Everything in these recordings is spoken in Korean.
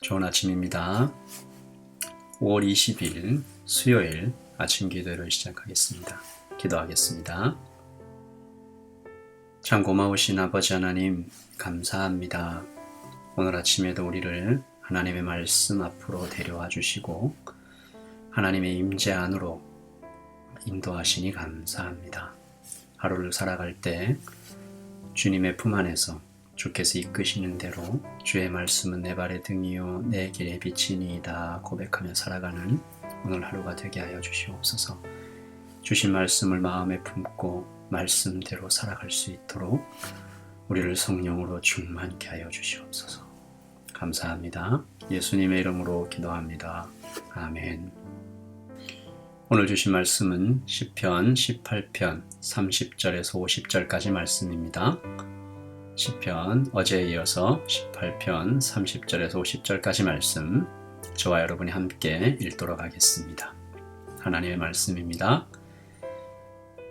좋은 아침입니다. 5월 20일 수요일 아침 기도를 시작하겠습니다. 기도하겠습니다. 참 고마우신 아버지 하나님 감사합니다. 오늘 아침에도 우리를 하나님의 말씀 앞으로 데려와 주시고 하나님의 임재 안으로 인도하시니 감사합니다. 하루를 살아갈 때 주님의 품 안에서 주께서 이끄시는 대로 주의 말씀은 내 발의 등이요 내 길의 빛이니이다 고백하며 살아가는 오늘 하루가 되게 하여 주시옵소서. 주신 말씀을 마음에 품고 말씀대로 살아갈 수 있도록 우리를 성령으로 충만케 하여 주시옵소서. 감사합니다. 예수님의 이름으로 기도합니다. 아멘. 오늘 주신 말씀은 시편 18편 30절에서 50절까지 말씀입니다. 시편 어제에 이어서 18편 30절에서 50절까지 말씀 저와 여러분이 함께 읽도록 하겠습니다. 하나님의 말씀입니다.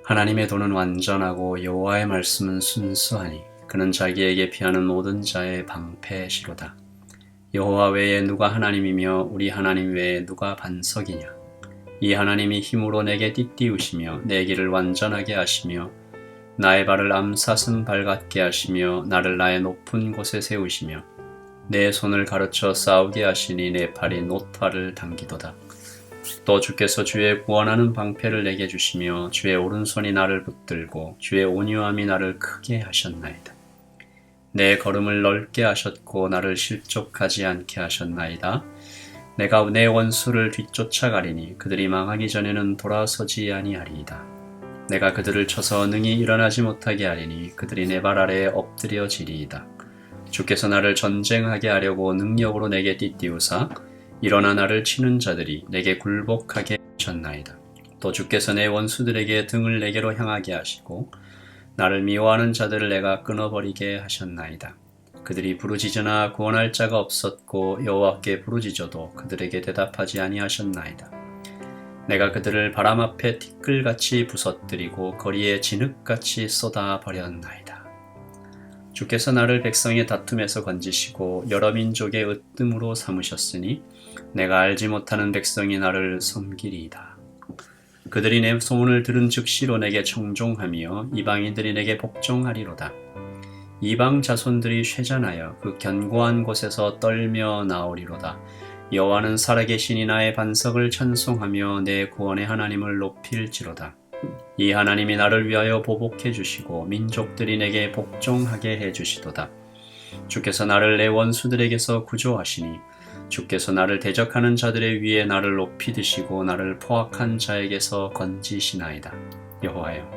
하나님의 도는 완전하고 여호와의 말씀은 순수하니 그는 자기에게 피하는 모든 자의 방패시로다. 여호와 외에 누가 하나님이며 우리 하나님 외에 누가 반석이냐. 이 하나님이 힘으로 내게 띠띠우시며 내 길을 완전하게 하시며 나의 발을 암사슴 발 같게 하시며 나를 나의 높은 곳에 세우시며 내 손을 가르쳐 싸우게 하시니 내 팔이 노타를 당기도다. 또 주께서 주의 구원하는 방패를 내게 주시며 주의 오른손이 나를 붙들고 주의 온유함이 나를 크게 하셨나이다. 내 걸음을 넓게 하셨고 나를 실족하지 않게 하셨나이다. 내가 내 원수를 뒤쫓아가리니 그들이 망하기 전에는 돌아서지 아니하리이다. 내가 그들을 쳐서 능히 일어나지 못하게 하리니 그들이 내 발 아래에 엎드려지리이다. 주께서 나를 전쟁하게 하려고 능력으로 내게 띠띠우사 일어나 나를 치는 자들이 내게 굴복하게 하셨나이다. 또 주께서 내 원수들에게 등을 내게로 향하게 하시고 나를 미워하는 자들을 내가 끊어버리게 하셨나이다. 그들이 부르짖으나 구원할 자가 없었고 여호와께 부르짖어도 그들에게 대답하지 아니하셨나이다. 내가 그들을 바람 앞에 티끌같이 부서뜨리고 거리에 진흙같이 쏟아버렸나이다. 주께서 나를 백성의 다툼에서 건지시고 여러 민족의 으뜸으로 삼으셨으니 내가 알지 못하는 백성이 나를 섬기리이다. 그들이 내 소문을 들은 즉시로 내게 청종하며 이방인들이 내게 복종하리로다. 이방 자손들이 쇠잔하여 그 견고한 곳에서 떨며 나오리로다. 여호와는 살아계시니 나의 반석을 찬송하며 내 구원의 하나님을 높일지로다. 이 하나님이 나를 위하여 보복해 주시고 민족들이 내게 복종하게 해 주시도다. 주께서 나를 내 원수들에게서 구조하시니 주께서 나를 대적하는 자들의 위에 나를 높이 드시고 나를 포악한 자에게서 건지시나이다. 여호와여,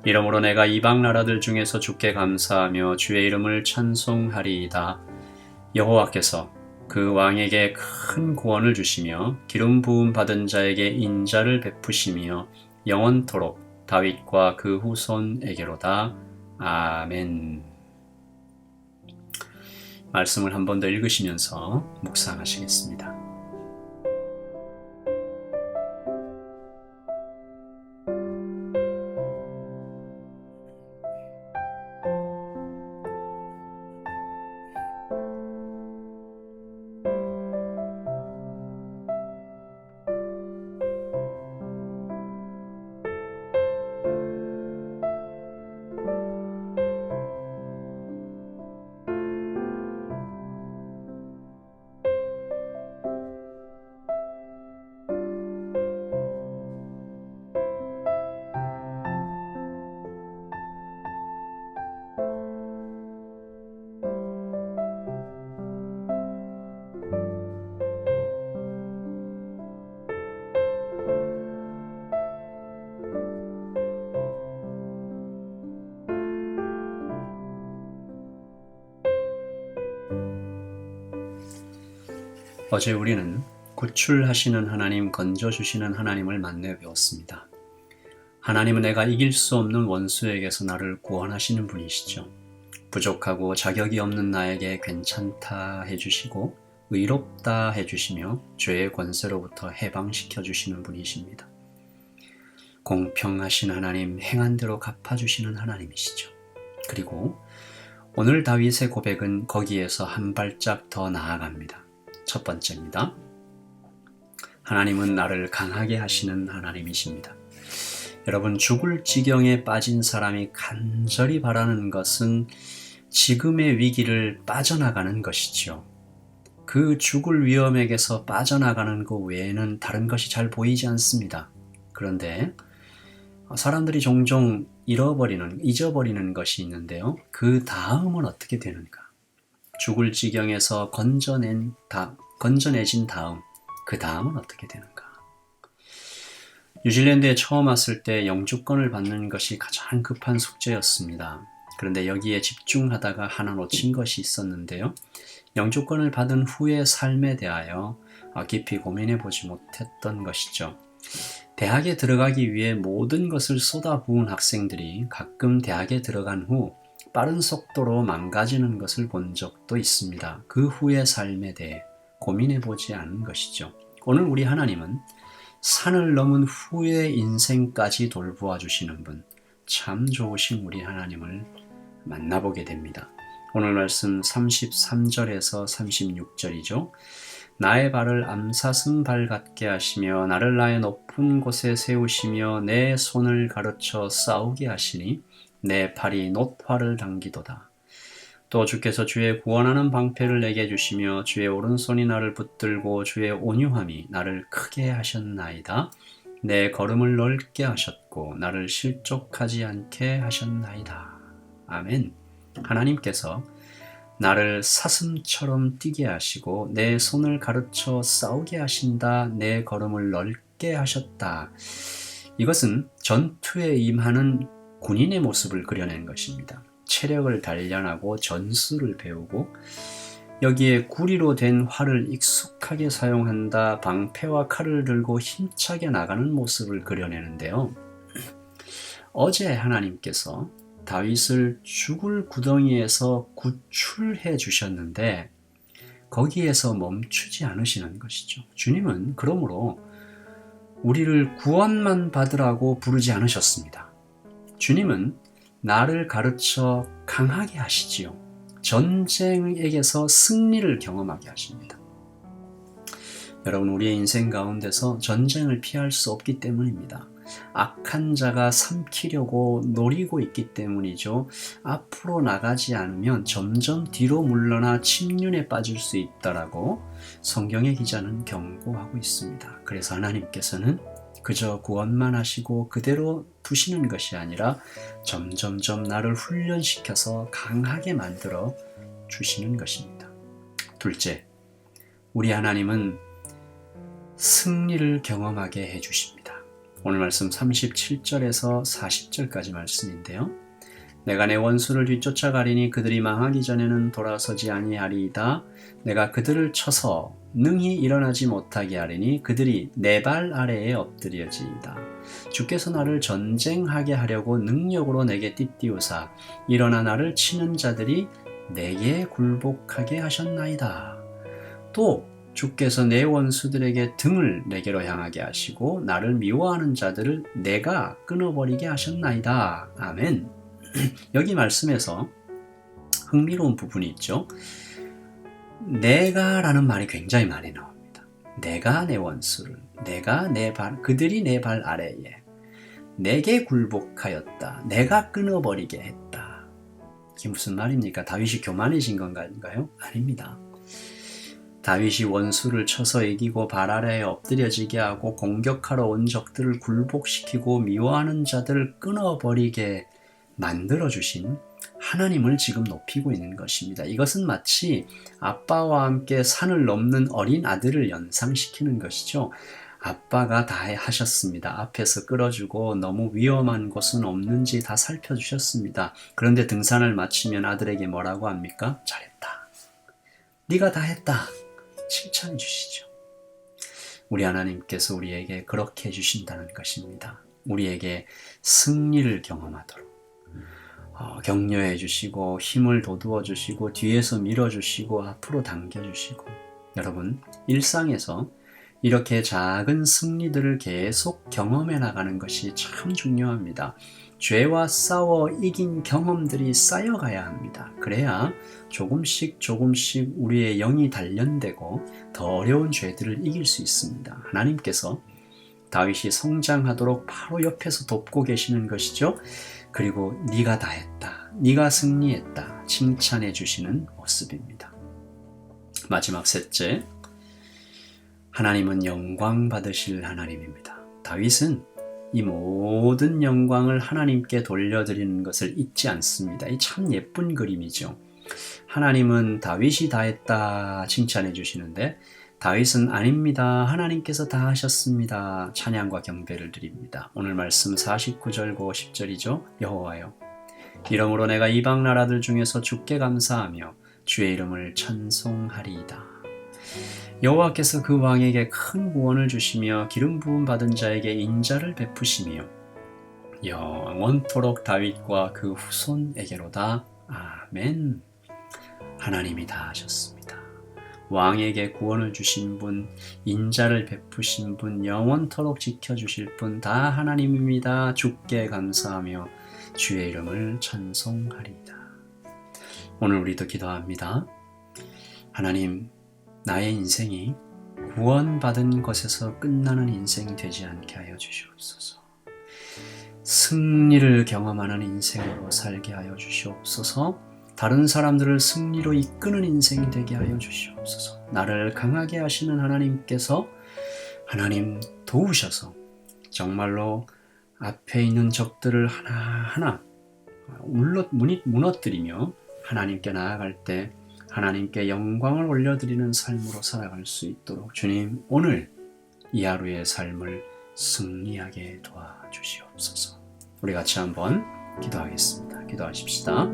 이러므로 내가 이방 나라들 중에서 주께 감사하며 주의 이름을 찬송하리이다. 여호와께서 그 왕에게 큰 구원을 주시며 기름 부음 받은 자에게 인자를 베푸시며 영원토록 다윗과 그 후손에게로다. 아멘. 말씀을 한 번 더 읽으시면서 묵상하시겠습니다. 어제 우리는 구출하시는 하나님, 건져주시는 하나님을 만나 배웠습니다. 하나님은 내가 이길 수 없는 원수에게서 나를 구원하시는 분이시죠. 부족하고 자격이 없는 나에게 괜찮다 해주시고 의롭다 해주시며 죄의 권세로부터 해방시켜 주시는 분이십니다. 공평하신 하나님, 행한 대로 갚아주시는 하나님이시죠. 그리고 오늘 다윗의 고백은 거기에서 한 발짝 더 나아갑니다. 첫 번째입니다. 하나님은 나를 강하게 하시는 하나님이십니다. 여러분, 죽을 지경에 빠진 사람이 간절히 바라는 것은 지금의 위기를 빠져나가는 것이지요. 그 죽을 위험에게서 빠져나가는 것 외에는 다른 것이 잘 보이지 않습니다. 그런데 사람들이 종종 잊어버리는 것이 있는데요. 그 다음은 어떻게 되는가? 죽을 지경에서 건져내진 다음, 그 다음은 어떻게 되는가? 뉴질랜드에 처음 왔을 때 영주권을 받는 것이 가장 급한 숙제였습니다. 그런데 여기에 집중하다가 하나 놓친 것이 있었는데요. 영주권을 받은 후의 삶에 대하여 깊이 고민해 보지 못했던 것이죠. 대학에 들어가기 위해 모든 것을 쏟아부은 학생들이 가끔 대학에 들어간 후 빠른 속도로 망가지는 것을 본 적도 있습니다. 그 후의 삶에 대해 고민해 보지 않은 것이죠. 오늘 우리 하나님은 산을 넘은 후의 인생까지 돌보아 주시는 분, 참 좋으신 우리 하나님을 만나보게 됩니다. 오늘 말씀 33절에서 36절이죠. 나의 발을 암사슴 발 같게 하시며 나를 나의 높은 곳에 세우시며 내 손을 가르쳐 싸우게 하시니 내 팔이 놋화를 당기도다. 또 주께서 주의 구원하는 방패를 내게 주시며 주의 오른손이 나를 붙들고 주의 온유함이 나를 크게 하셨나이다. 내 걸음을 넓게 하셨고 나를 실족하지 않게 하셨나이다. 아멘. 하나님께서 나를 사슴처럼 뛰게 하시고 내 손을 가르쳐 싸우게 하신다. 내 걸음을 넓게 하셨다. 이것은 전투에 임하는 군인의 모습을 그려낸 것입니다. 체력을 단련하고 전술을 배우고 여기에 구리로 된 활을 익숙하게 사용한다. 방패와 칼을 들고 힘차게 나가는 모습을 그려내는데요. 어제 하나님께서 다윗을 죽을 구덩이에서 구출해 주셨는데 거기에서 멈추지 않으시는 것이죠. 주님은 그러므로 우리를 구원만 받으라고 부르지 않으셨습니다. 주님은 나를 가르쳐 강하게 하시지요. 전쟁에게서 승리를 경험하게 하십니다. 여러분, 우리의 인생 가운데서 전쟁을 피할 수 없기 때문입니다. 악한 자가 삼키려고 노리고 있기 때문이죠. 앞으로 나가지 않으면 점점 뒤로 물러나 침륜에 빠질 수 있다라고 성경의 기자는 경고하고 있습니다. 그래서 하나님께서는 그저 구원만 하시고 그대로 두시는 것이 아니라 점점점 나를 훈련시켜서 강하게 만들어 주시는 것입니다. 둘째, 우리 하나님은 승리를 경험하게 해주십니다. 오늘 말씀 37절에서 40절까지 말씀인데요. 내가 내 원수를 뒤쫓아가리니 그들이 망하기 전에는 돌아서지 아니하리이다. 내가 그들을 쳐서 능히 일어나지 못하게 하리니 그들이 내 발 아래에 엎드려지이다. 주께서 나를 전쟁하게 하려고 능력으로 내게 띠띠우사 일어나 나를 치는 자들이 내게 굴복하게 하셨나이다. 또 주께서 내 원수들에게 등을 내게로 향하게 하시고 나를 미워하는 자들을 내가 끊어버리게 하셨나이다. 아멘. 여기 말씀에서 흥미로운 부분이 있죠. 내가 라는 말이 굉장히 많이 나옵니다. 내가 내 원수를, 그들이 내 발 아래에 내게 굴복하였다. 내가 끊어버리게 했다. 이게 무슨 말입니까? 다윗이 교만해진 건가요? 아닙니다. 다윗이 원수를 쳐서 이기고 발 아래에 엎드려지게 하고 공격하러 온 적들을 굴복시키고 미워하는 자들을 끊어버리게 만들어주신 하나님을 지금 높이고 있는 것입니다. 이것은 마치 아빠와 함께 산을 넘는 어린 아들을 연상시키는 것이죠. 아빠가 다 하셨습니다. 앞에서 끌어주고 너무 위험한 곳은 없는지 다 살펴주셨습니다. 그런데 등산을 마치면 아들에게 뭐라고 합니까? 잘했다. 네가 다 했다. 칭찬해 주시죠. 우리 하나님께서 우리에게 그렇게 해주신다는 것입니다. 우리에게 승리를 경험하도록 격려해 주시고 힘을 돋우어 주시고 뒤에서 밀어 주시고 앞으로 당겨 주시고 여러분, 일상에서 이렇게 작은 승리들을 계속 경험해 나가는 것이 참 중요합니다. 죄와 싸워 이긴 경험들이 쌓여가야 합니다. 그래야 조금씩 우리의 영이 단련되고 더 어려운 죄들을 이길 수 있습니다. 하나님께서 다윗이 성장하도록 바로 옆에서 돕고 계시는 것이죠. 그리고 네가 다 했다, 네가 승리했다 칭찬해 주시는 모습입니다. 마지막 셋째, 하나님은 영광 받으실 하나님입니다. 다윗은 이 모든 영광을 하나님께 돌려드리는 것을 잊지 않습니다. 이 참 예쁜 그림이죠. 하나님은 다윗이 다 했다 칭찬해 주시는데 다윗은 아닙니다, 하나님께서 다 하셨습니다 찬양과 경배를 드립니다. 오늘 말씀 49절고 10절이죠. 여호와여, 이러므로 내가 이방 나라들 중에서 주께 감사하며 주의 이름을 찬송하리이다. 여호와께서 그 왕에게 큰 구원을 주시며 기름 부음 받은 자에게 인자를 베푸시며 영원토록 다윗과 그 후손에게로다. 아멘. 하나님이 다 하셨습니다. 왕에게 구원을 주신 분, 인자를 베푸신 분, 영원토록 지켜주실 분 다 하나님입니다. 주께 감사하며 주의 이름을 찬송하리이다. 오늘 우리도 기도합니다. 하나님, 나의 인생이 구원받은 것에서 끝나는 인생이 되지 않게 하여 주시옵소서. 승리를 경험하는 인생으로 살게 하여 주시옵소서. 다른 사람들을 승리로 이끄는 인생이 되게 하여 주시옵소서. 나를 강하게 하시는 하나님께서 하나님 도우셔서 정말로 앞에 있는 적들을 하나하나 무너뜨리며 하나님께 나아갈 때 하나님께 영광을 올려드리는 삶으로 살아갈 수 있도록 주님, 오늘 이 하루의 삶을 승리하게 도와주시옵소서. 우리 같이 한번 기도하겠습니다. 기도하십시다.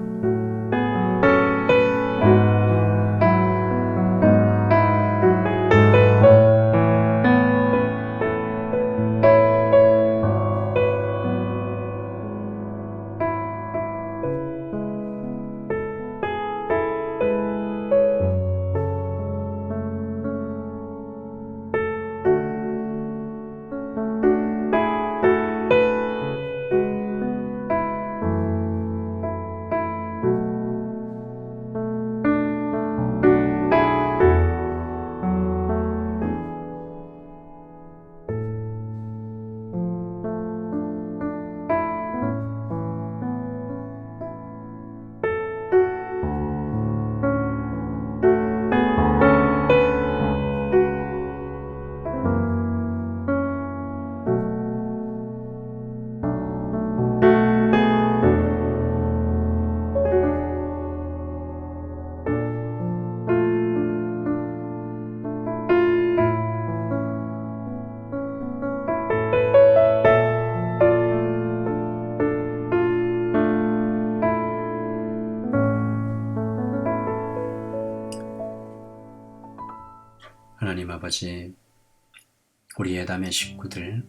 하나님 아버지, 우리 예담의 식구들,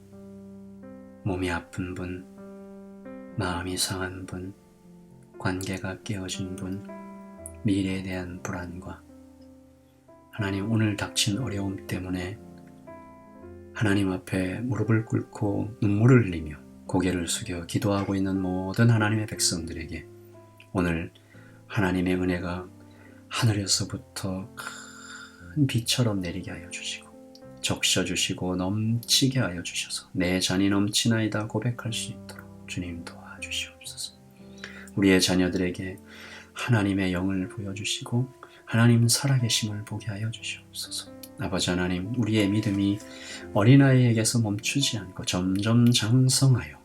몸이 아픈 분, 마음이 상한 분, 관계가 깨어진 분, 미래에 대한 불안과 하나님 오늘 닥친 어려움 때문에 하나님 앞에 무릎을 꿇고 눈물을 흘리며 고개를 숙여 기도하고 있는 모든 하나님의 백성들에게 오늘 하나님의 은혜가 하늘에서부터 큰 비처럼 내리게 하여 주시고 적셔주시고 넘치게 하여 주셔서 내 잔이 넘치나이다 고백할 수 있도록 주님 도와주시옵소서. 우리의 자녀들에게 하나님의 영을 보여주시고 하나님 살아계심을 보게 하여 주시옵소서. 아버지 하나님, 우리의 믿음이 어린아이에게서 멈추지 않고 점점 장성하여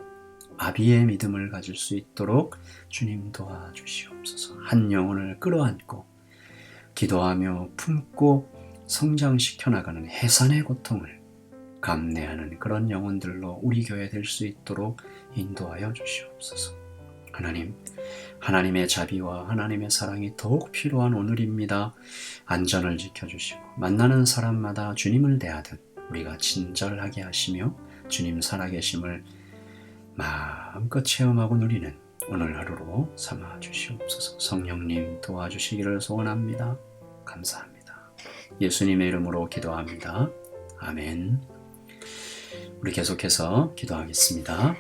아비의 믿음을 가질 수 있도록 주님 도와주시옵소서. 한 영혼을 끌어안고 기도하며 품고 성장시켜 나가는 해산의 고통을 감내하는 그런 영혼들로 우리 교회 될 수 있도록 인도하여 주시옵소서. 하나님, 하나님의 자비와 하나님의 사랑이 더욱 필요한 오늘입니다. 안전을 지켜주시고 만나는 사람마다 주님을 대하듯 우리가 친절하게 하시며 주님 살아계심을 마음껏 체험하고 누리는 오늘 하루로 삼아 주시옵소서. 성령님 도와주시기를 소원합니다. 감사합니다. 예수님의 이름으로 기도합니다. 아멘. 우리 계속해서 기도하겠습니다.